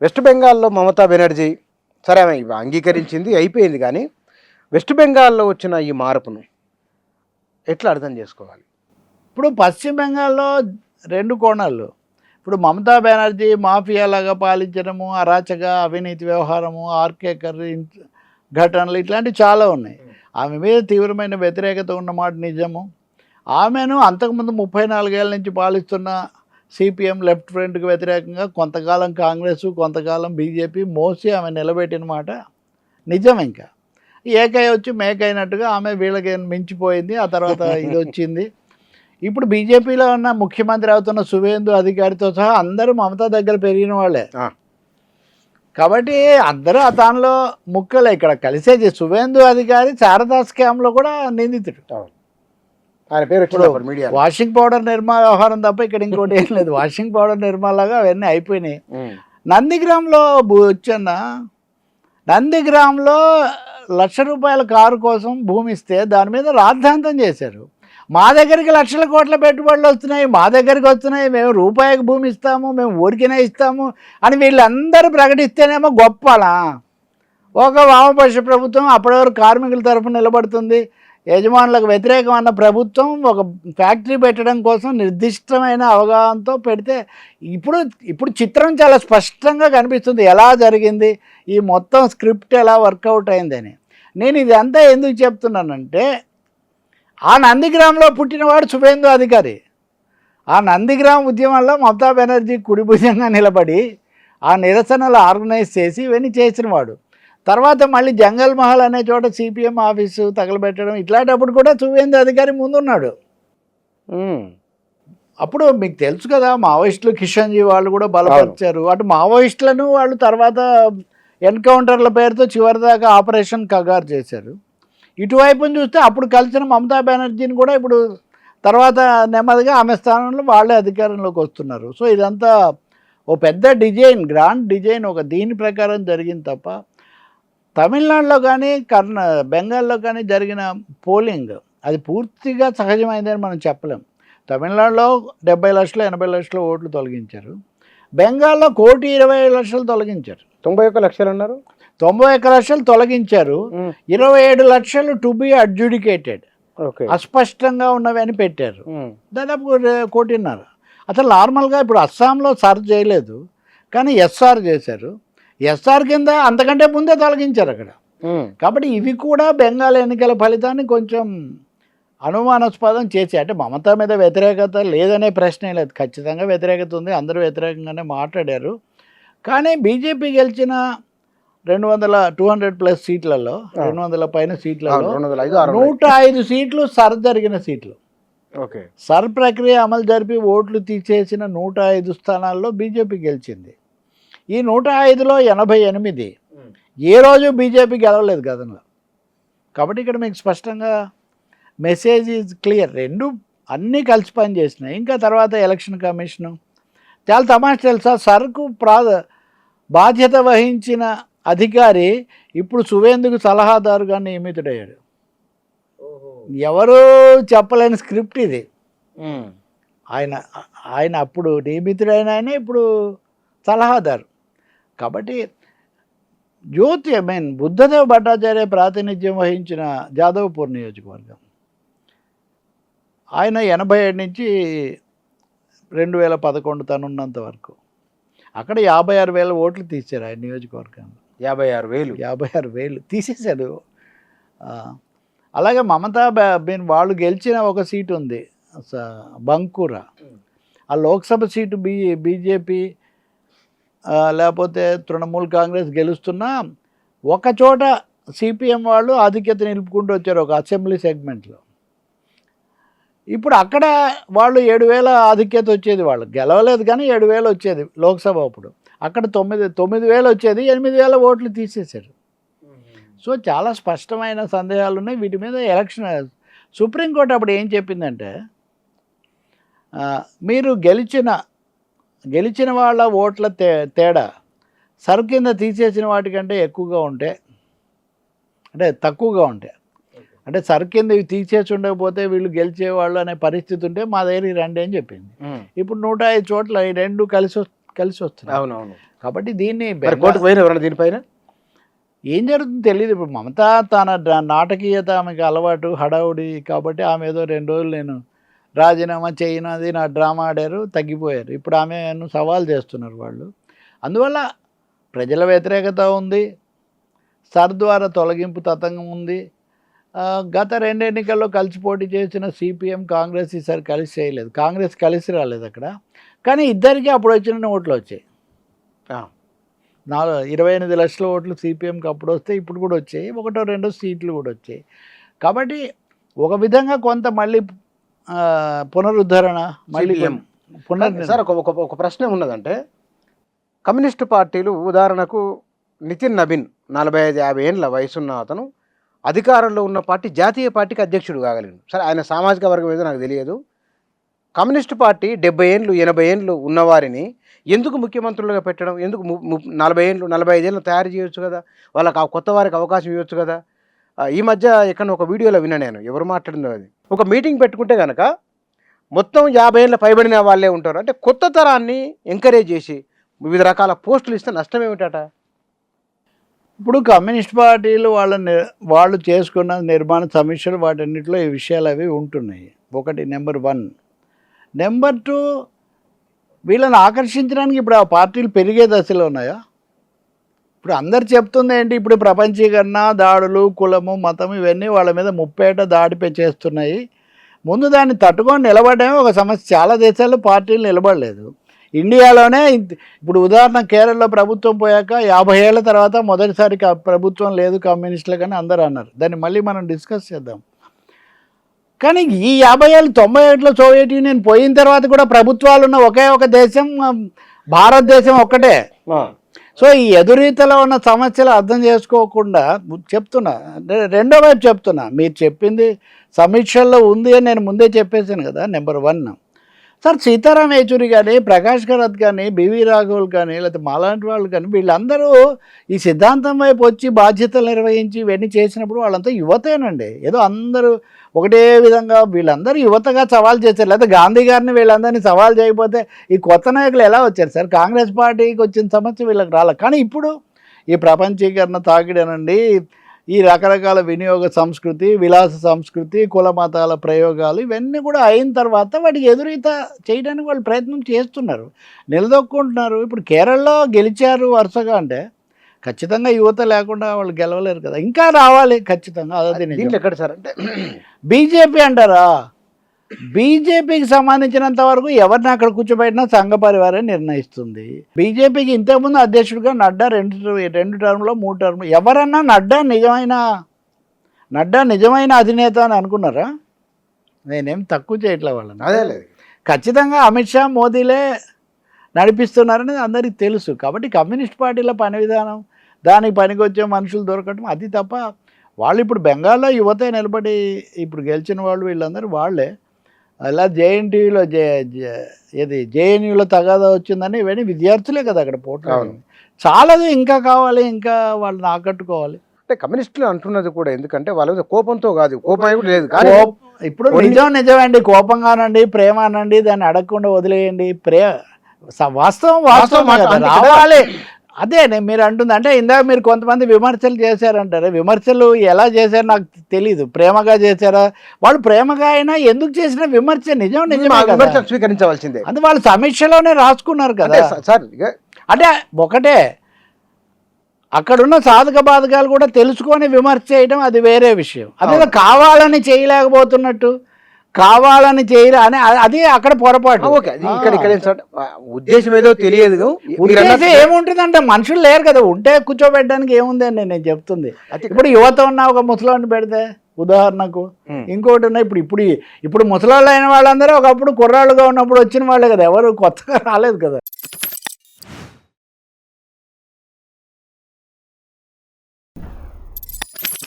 West బెంగాల్లో మమతా బెనర్జీ సరే ఆమె అంగీకరించింది అయిపోయింది, కానీ వెస్ట్ బెంగాల్లో వచ్చిన ఈ మార్పును ఎట్లా అర్థం చేసుకోవాలి? ఇప్పుడు పశ్చిమ బెంగాల్లో 2 కోణాలు. ఇప్పుడు మమతా బెనర్జీ మాఫియాలాగా పాలించడము, అరాచక అవినీతి వ్యవహారము, ఆర్కే కర్రీ ఘటనలు ఇట్లాంటివి చాలా ఉన్నాయి. ఆమె మీద తీవ్రమైన వ్యతిరేకత ఉన్నమాట నిజము. ఆమెను అంతకుముందు 34 ఏళ్ళ నుంచి పాలిస్తున్న సిపిఎం లెఫ్ట్ ఫ్రంట్కి వ్యతిరేకంగా కొంతకాలం కాంగ్రెస్, కొంతకాలం బీజేపీ మోసి ఆమె నిలబెట్టిన మాట నిజం. ఇంకా ఏకై వచ్చి మేకైనట్టుగా ఆమె వీళ్ళకి మించిపోయింది. ఆ తర్వాత ఇది వచ్చింది. ఇప్పుడు బీజేపీలో ఉన్న ముఖ్యమంత్రి అవుతున్న సువేందు అధికారితో సహా అందరూ మమతా దగ్గర పెరిగిన వాళ్ళే కాబట్టి అందరూ దానిలో ముక్కలే. ఇక్కడ కలిసేది సువేందు అధికారి శారదా స్కామ్లో కూడా నిందితుడు. ఆయన పేరు మీడియా వాషింగ్ పౌడర్ నిర్మా వ్యవహారం తప్ప ఇక్కడ ఇంకోటి ఏం లేదు. వాషింగ్ పౌడర్ నిర్మాలాగా అవన్నీ అయిపోయినాయి. నందిగ్రామ్లో వచ్చన్న నందిగ్రామ్లో ₹1,00,000 కారు కోసం భూమి ఇస్తే దాని మీద రాద్ధాంతం చేశారు. మా దగ్గరికి లక్షల కోట్ల పెట్టుబడులు వస్తున్నాయి, మా దగ్గరికి వస్తున్నాయి, మేము రూపాయికి భూమి ఇస్తాము, మేము ఊరికినే ఇస్తాము అని వీళ్ళందరూ ప్రకటిస్తేనేమో గొప్పలా. ఒక వామపక్ష ప్రభుత్వం అప్పటివరకు కార్మికుల తరఫున నిలబడుతుంది, యజమానులకు వ్యతిరేకం అన్న ప్రభుత్వం ఒక ఫ్యాక్టరీ పెట్టడం కోసం నిర్దిష్టమైన అవగాహనతో పెడితే ఇప్పుడు చిత్రం చాలా స్పష్టంగా కనిపిస్తుంది ఎలా జరిగింది, ఈ మొత్తం స్క్రిప్ట్ ఎలా వర్కౌట్ అయిందని. నేను ఇదంతా ఎందుకు చెప్తున్నానంటే ఆ నందిగ్రామ్లో పుట్టినవాడు సువేందు అధికారి. ఆ నందిగ్రామ్ ఉద్యమంలో మమతా బెనర్జీ కుడిభుజంగా నిలబడి ఆ నిరసనలు ఆర్గనైజ్ చేసి ఇవన్నీ చేసినవాడు. తర్వాత మళ్ళీ జంగల్ మహల్ అనే చోట సిపిఎం ఆఫీసు తగలబెట్టడం ఇట్లాంటప్పుడు కూడా సువేందు అధికారి ముందున్నాడు. అప్పుడు మీకు తెలుసు కదా, మావోయిస్టులు కిషన్జీ వాళ్ళు కూడా బలపరిచారు. అటు మావోయిస్టులను వాళ్ళు తర్వాత ఎన్కౌంటర్ల పేరుతో చివరిదాకా ఆపరేషన్ కగారు చేశారు. ఇటువైపుని చూస్తే అప్పుడు కలిసిన మమతా బెనర్జీని కూడా ఇప్పుడు తర్వాత నెమ్మదిగా ఆమె స్థానంలో వాళ్ళే అధికారంలోకి వస్తున్నారు. సో ఇదంతా ఓ పెద్ద డిజైన్, గ్రాండ్ డిజైన్, ఒక దీని ప్రకారం జరిగింది తప్ప తమిళనాడులో కానీ బెంగాల్లో కానీ జరిగిన పోలింగ్ అది పూర్తిగా సహజమైందని మనం చెప్పలేం. తమిళనాడులో 70 లక్షలు 80 లక్షల ఓట్లు తొలగించారు. బెంగాల్లో 1,20,00,000 తొలగించారు. 91 లక్షలు అన్నారు. 91 లక్షలు తొలగించారు. 27 లక్షలు టు బి అడ్జుడికేటెడ్, అస్పష్టంగా ఉన్నవి అని పెట్టారు. దాదాపు 1,50,00,000. అసలు నార్మల్గా ఇప్పుడు అస్సాంలో సర్ చేయలేదు, కానీ ఎస్ఆర్ చేశారు. ఎస్ఆర్ కింద అంతకంటే ముందే తొలగించారు అక్కడ. కాబట్టి ఇవి కూడా బెంగాల్ ఎన్నికల ఫలితాన్ని కొంచెం అనుమానాస్పదం చేసి, అంటే మమతా మీద వ్యతిరేకత లేదనే ప్రశ్నే లేదు, ఖచ్చితంగా వ్యతిరేకత ఉంది, అందరూ వ్యతిరేకంగానే మాట్లాడారు. కానీ బీజేపీ గెలిచిన 200+ సీట్లలో 200 పైన సీట్లలో 105 సీట్లు సర్ జరిగిన సీట్లు. సర్ ప్రక్రియ అమలు జరిపి ఓట్లు తీసేసిన 105 స్థానాల్లో బీజేపీ గెలిచింది. ఈ 105లో 88 ఏ రోజు బీజేపీ గెలవలేదు గతంలో. కాబట్టి ఇక్కడ మీకు స్పష్టంగా మెసేజ్ ఈజ్ క్లియర్. రెండు అన్నీ కలిసి పని చేసినాయి. ఇంకా తర్వాత ఎలక్షన్ కమిషను చాలా తమాషా తెలుసా, సర్కు బాధ్యత వహించిన అధికారి ఇప్పుడు సువేందుకు సలహాదారుగా నియమితుడయ్యాడు. ఎవరు చెప్పలేని స్క్రిప్ట్ ఇది. ఆయన అప్పుడు నియమితుడైన ఆయన ఇప్పుడు సలహాదారు. కాబట్టి బుద్ధదేవ్ భట్టాచార్య ప్రాతినిధ్యం వహించిన జాదవ్పూర్ నియోజకవర్గం, ఆయన 87 నుంచి 2011 తనున్నంత వరకు అక్కడ 56,000 ఓట్లు తీశారు ఆయన నియోజకవర్గంలో. 56,000 తీసేశాడు. అలాగే మమతా వాళ్ళు గెలిచిన ఒక సీటు ఉంది బంకూరా, ఆ లోక్సభ సీటు బీజేపీ లేకపోతే తృణమూల్ కాంగ్రెస్ గెలుస్తున్నా ఒక చోట సిపిఎం వాళ్ళు ఆధిక్యత నిలుపుకుంటూ వచ్చారు ఒక అసెంబ్లీ సెగ్మెంట్లో. ఇప్పుడు అక్కడ వాళ్ళు 7,000 ఆధిక్యత వచ్చేది, వాళ్ళు గెలవలేదు కానీ 7,000 వచ్చేది లోక్సభ. అప్పుడు అక్కడ 9,000 వచ్చేది, 8,000 ఓట్లు తీసేశారు. సో చాలా స్పష్టమైన సందేహాలు ఉన్నాయి వీటి మీద. ఎలక్షన్ సుప్రీంకోర్టు అప్పుడు ఏం చెప్పిందంటే, మీరు గెలిచిన వాళ్ళ ఓట్ల తేడా సర్ కింద తీసేసిన వాటికంటే ఎక్కువగా ఉంటే, అంటే తక్కువగా ఉంటే, అంటే సర్ కింద తీసేసి ఉండకపోతే వీళ్ళు గెలిచేవాళ్ళు అనే పరిస్థితి ఉంటే మా దగ్గరికి రండి అని చెప్పింది. ఇప్పుడు 105 చోట్ల ఈ రెండు కలిసి వస్తున్నాయి. అవునవును. కాబట్టి దీన్ని కోర్టుకు పోయిన ఎవరన్నా దీనిపైన ఏం జరుగుతుందో తెలియదు. ఇప్పుడు మమత తన నాటకీయత ఆమెకి అలవాటు, హడావుడి, కాబట్టి ఆమె ఏదో 2 రోజులు నేను రాజీనామా చేయనది నా డ్రామా ఆడారు, తగ్గిపోయారు. ఇప్పుడు ఆమెను సవాల్ చేస్తున్నారు వాళ్ళు. అందువల్ల ప్రజల వ్యతిరేకత ఉంది, సర్ద్వార తొలగింపు తతంగం ఉంది. గత 2 ఎన్నికల్లో కలిసి పోటీ చేసిన సిపిఎం, కాంగ్రెస్ ఈసారి కలిసి చేయలేదు. కాంగ్రెస్ కలిసి రాలేదు అక్కడ, కానీ ఇద్దరికి అప్పుడు వచ్చిన ఓట్లు వచ్చాయి. 28 లక్షల ఓట్లు సిపిఎంకి అప్పుడు వస్తే ఇప్పుడు కూడా వచ్చాయి, 1-2 సీట్లు కూడా వచ్చాయి. కాబట్టి ఒక విధంగా కొంత మళ్ళీ పునరుద్ధరణ, మళ్ళీ సార్ ఒక ప్రశ్న ఉన్నదంటే, కమ్యూనిస్టు పార్టీలు ఉదాహరణకు నితిన్ నబీన్ 45-50 ఏళ్ళ వయసున్న అతను అధికారంలో ఉన్న పార్టీ జాతీయ పార్టీకి అధ్యక్షుడు కాగలిగాడు. సరే, ఆయన సామాజిక వర్గం ఏదో నాకు తెలియదు. కమ్యూనిస్టు పార్టీ 70 ఏళ్ళు 80 ఏళ్ళు ఉన్నవారిని ఎందుకు ముఖ్యమంత్రులుగా పెట్టడం? ఎందుకు 40 ఏళ్ళు 45 ఏళ్ళు తయారు చేయొచ్చు కదా, వాళ్ళకి కొత్త వారికి అవకాశం ఇవ్వచ్చు కదా. ఈ మధ్య ఎక్కడ ఒక వీడియోలో విన్నా నేను, ఎవరు మాట్లాడిందో అది, ఒక మీటింగ్ పెట్టుకుంటే కనుక మొత్తం 50 ఏళ్ళ పైబడిన వాళ్ళే ఉంటారు. అంటే కొత్త తరాన్ని ఎంకరేజ్ చేసి వివిధ రకాల పోస్టులు ఇస్తే నష్టం ఏమిటట? ఇప్పుడు కమ్యూనిస్ట్ పార్టీలు వాళ్ళు చేసుకున్న నిర్మాణ సమీక్షలు వాటన్నిటిలో ఈ విషయాలు అవి ఉంటున్నాయి. ఒకటి నెంబర్ 1. నెంబర్ 2, వీళ్ళని ఆకర్షించడానికి ఇప్పుడు ఆ పార్టీలు పెరిగే దశలో ఉన్నాయా? ఇప్పుడు అందరు చెప్తుంది ఏంటి, ఇప్పుడు ప్రపంచీకరణ, దాడులు, కులము, మతం ఇవన్నీ వాళ్ళ మీద ముప్పేట దాడిపై చేస్తున్నాయి. ముందు దాన్ని తట్టుకొని నిలబడమే ఒక సమస్య. చాలా దేశాల్లో పార్టీలు నిలబడలేదు. ఇండియాలోనే ఇప్పుడు ఉదాహరణ కేరళలో ప్రభుత్వం పోయాక 50 ఏళ్ళ తర్వాత మొదటిసారి ప్రభుత్వం లేదు కమ్యూనిస్టులు కానీ అందరూ అన్నారు. దాన్ని మళ్ళీ మనం డిస్కస్ చేద్దాం. కానీ ఈ 50 ఏళ్ళు 91లో సోవియట్ యూనియన్ పోయిన తర్వాత కూడా ప్రభుత్వాలు ఉన్న ఒకే ఒక దేశం భారతదేశం ఒక్కటే. సో ఈ ఎదురీతలో ఉన్న సమస్యలు అర్థం చేసుకోకుండా చెప్తున్నా, రెండో వైపు చెప్తున్నా, మీరు చెప్పింది సమీక్షల్లో ఉంది అని నేను ముందే చెప్పేశాను కదా. నెంబర్ 1, సార్ సీతారాం యేచూరి కానీ, ప్రకాష్ కరాత్ కానీ, బివి రాఘవులు కానీ, లేకపోతే మాలాంటి వాళ్ళు కానీ, వీళ్ళందరూ ఈ సిద్ధాంతం వైపు వచ్చి బాధ్యతలు నిర్వహించి ఇవన్నీ చేసినప్పుడు వాళ్ళంతా యువతేనండి. ఏదో అందరూ ఒకటే విధంగా వీళ్ళందరూ యువతగా సవాల్ చేశారు. లేకపోతే గాంధీ గారిని వీళ్ళందరినీ సవాల్ చేయకపోతే ఈ కొత్త నాయకులు ఎలా వచ్చారు సార్? కాంగ్రెస్ పార్టీకి వచ్చిన సమస్య వీళ్ళకి రాలేదు. కానీ ఇప్పుడు ఈ ప్రపంచీకరణ తాకిడనండి, ఈ రకరకాల వినియోగ సంస్కృతి, విలాస సంస్కృతి, కుల మతాల ప్రయోగాలు ఇవన్నీ కూడా అయిన తర్వాత వాటికి ఎదురీత చేయడానికి వాళ్ళు ప్రయత్నం చేస్తున్నారు, నిలదొక్కుంటున్నారు. ఇప్పుడు కేరళలో గెలిచారు వరుసగా, అంటే ఖచ్చితంగా యువత లేకుండా వాళ్ళు గెలవలేరు కదా, ఇంకా రావాలి ఖచ్చితంగా. అదే ఎక్కడ సార్ అంటే బీజేపీ అంటారా? బీజేపీకి సంబంధించినంత వరకు ఎవరిని అక్కడ కూర్చోబెట్టినా సంఘ పరివారం నిర్ణయిస్తుంది. బీజేపీకి ఇంతకుముందు అధ్యక్షుడిగా నడ్డా 2 టర్మ్లో 3 టర్మ్. ఎవరన్నా నడ్డా నిజమైన అధినేత అని అనుకున్నారా? నేనేం తక్కువ చేయట్లే వాళ్ళని. అదే లేదు, ఖచ్చితంగా అమిత్ షా, మోదీలే నడిపిస్తున్నారని అందరికీ తెలుసు. కాబట్టి కమ్యూనిస్ట్ పార్టీల పని విధానం, దానికి పనికొచ్చే మనుషులు దొరకటం అది తప్ప. వాళ్ళు ఇప్పుడు బెంగాల్లో యువతే నిలబడి ఇప్పుడు గెలిచిన వాళ్ళు వీళ్ళందరూ వాళ్ళే. అలా జేఎన్టీయూలో జేఎన్యూలో తగాదా వచ్చిందని ఇవన్నీ విద్యార్థులే కదా అక్కడ పోటీ. చాలదు, ఇంకా కావాలి, ఇంకా వాళ్ళని ఆకట్టుకోవాలి. అంటే కమ్యూనిస్టులు అంటున్నది కూడా ఎందుకంటే వాళ్ళ మీద కోపంతో కాదు, కోపం కూడా లేదు. కానీ ఇప్పుడు నిజమండి, కోపం కానండి, ప్రేమ అనండి, దాన్ని అడగకుండా వదిలేయండి. వాస్తవం రావాలి. అదే మీరు అంటుంది. అంటే ఇందాక మీరు కొంతమంది విమర్శలు చేశారంటారు. విమర్శలు ఎలా చేశారు నాకు తెలీదు. ప్రేమగా చేశారా? వాళ్ళు ప్రేమగా అయినా ఎందుకు చేసిన విమర్శ నిజమే స్వీకరించవలసిందే. అంటే వాళ్ళు సమీక్షలోనే రాసుకున్నారు కదా సార్. అంటే ఒకటే, అక్కడున్న సాధక బాధకాలు కూడా తెలుసుకొని విమర్శ చేయడం అది వేరే విషయం. అదే కావాలని చేయలేకపోతున్నట్టు, కావాలని చేయరా అని అది అక్కడ పొరపాటు. ఉద్దేశం ఏదో తెలియదు. ఉద్దేశం ఏముంటుందంటే మనుషులు లేరు కదా, ఉంటే కూర్చోబెట్టడానికి ఏముంది అని నేను చెప్తుంది. ఇప్పుడు యువత ఉన్న ఒక ముసలాన్ని పెడితే ఉదాహరణకు, ఇంకోటి ఉన్నాయి. ఇప్పుడు ముసలాళ్ళు అయిన వాళ్ళందరూ ఒకప్పుడు కుర్రాళ్ళుగా ఉన్నప్పుడు వచ్చిన వాళ్ళే కదా, ఎవరు కొత్తగా రాలేదు కదా.